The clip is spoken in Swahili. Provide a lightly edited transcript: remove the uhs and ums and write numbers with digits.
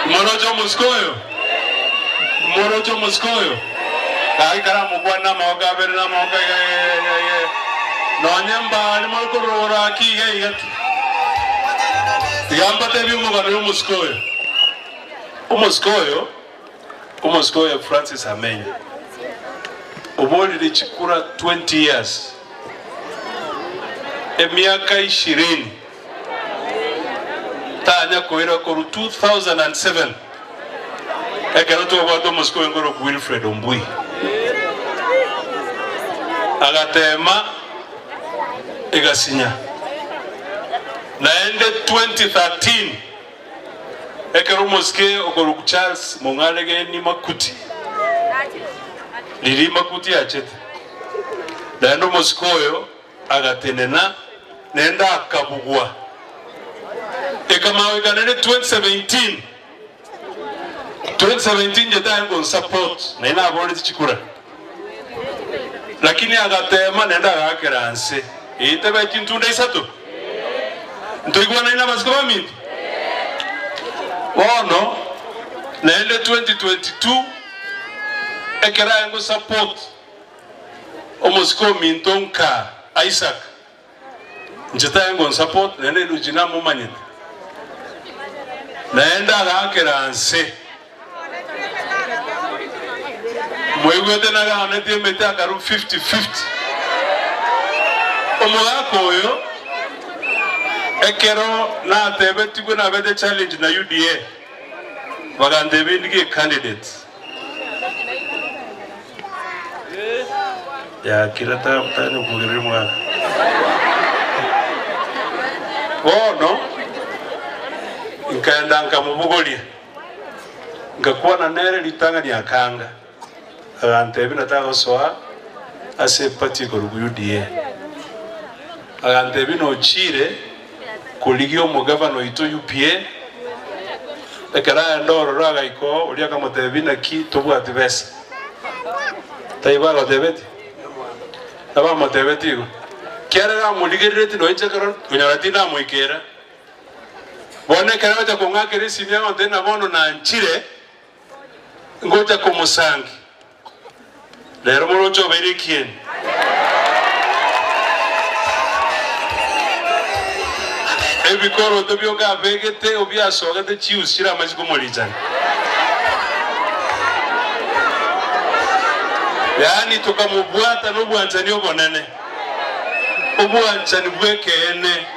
Morocho muskoyo. Kai kara mukwana moga berna moga ye. Nonyamba ni malkorora ki ye. Yamba tebi mugano muskoyo. Umuskoyo Francis Amenya. Uboli chikura 20 years. Emiaka 20. Tanya koira koru 2007. Ekero to wado Muskoyo ngoro Wilfred Ombui. Agatema egasinya. Naende 2013. Ekero Muskoyo ogoro Charles Mongalege ni makuti. Lili makuti achete. Naendo Muskoyo agatenena nenda akabugwa. Ekamawe kanene 2017 jeta yangu support na ina abone chikura. Lakini agatema nenda agakeranse. Itebe kintu ndaisatu. Ntoigwa na ina basikaba mingi. Ono naende 2022 ekera yangu support omusko mintonka Isaac. Njeta yangu support nende lujina mumanyete. Naenda agakeranse. Mwegwete na gahanete mete akaru 50-50. Omugakoyo ekero na tebe tigwe na bede challenge na UDA. Bagandebe ndige candidate. Ya kirata tani kugere mwa. No. Nkaenda nkamubugolia. Ngakuwa na nere litanga ni akanga. Agantebe nataka soa ase party ko UDA. Agantebe no chire kuligio mo governor ito UPA. Ekara ndoro raga iko ulia kama tebi na ki tobu atibesa. Taiba lo debeti. Taba mo debeti ko. Kiara ga mo ligereti no inche karon kunyarati na mo ikera. Bone kara ta konga kere simya onde na bono na nchire ngoja kumusangi. Lero morocho berikien. Ebikoro tobyoga begete obya sogate chiusira amaziko molizana. Yani tukamubwata no bwanzani obonene. Obwanzani bwekene.